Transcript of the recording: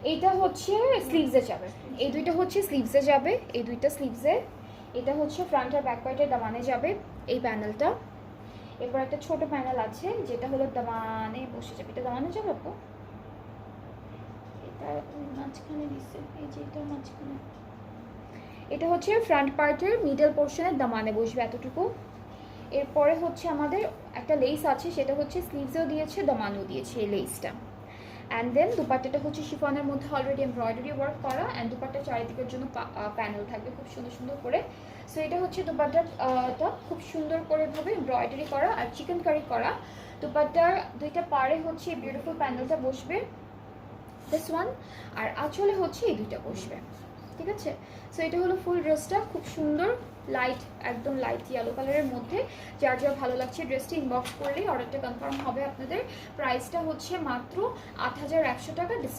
এইটা হচ্ছে স্লিভসে যাবে, এই দুইটা হচ্ছে স্লিভসে যাবে, এই দুইটা স্লিভসে। এটা হচ্ছে ফ্রন্ট আর ব্যাক পার্টের দামানে যাবে এই প্যানেলটা। এরপর একটা ছোট প্যানেল আছে যেটা হলো দামানে বসে যাবে, এটা দামানে যাবে আপু, এটা মাঝখানে দিচ্ছে, এই যে এটা মাঝখানে। এটা হচ্ছে ফ্রন্ট পার্টের মিডল পোর্শনের দামানে বসবে এতটুকু। এরপরে হচ্ছে আমাদের একটা লেস আছে, সেটা হচ্ছে স্লিভসেও দিয়েছে দামানেও দিয়েছে এই লেসটা। অ্যান্ড দেন দুপাট্টাটা হচ্ছে শিফনের মধ্যে অলরেডি এমব্রয়ডারি ওয়ার্ক করা, অ্যান্ড দুপাট্টা চারিদিকের জন্য প্যানেল থাকবে খুব সুন্দর সুন্দর করে। সো এটা হচ্ছে দুপাট্টাটা খুব সুন্দর করে ভাবে এমব্রয়ডারি করা আর চিকেন কারি করা। দুপাট্টার দুইটা পাড়ে হচ্ছে এই বিউটিফুল প্যানেলটা বসবে, দিস ওয়ান। আর আঁচলে হচ্ছে এই দুইটা বসবে, ঠিক আছে। সো এটা হলো ফুল ড্রেসটা, খুব সুন্দর লাইট, একদম লাইট ইয়েলো কালারের মধ্যে। যার যা ভালো লাগছে ড্রেসটি ইনবক্স করলেই অর্ডারটা কনফার্ম হবে আপনাদের। প্রাইসটা হচ্ছে মাত্র ৮,১০০ টাকা।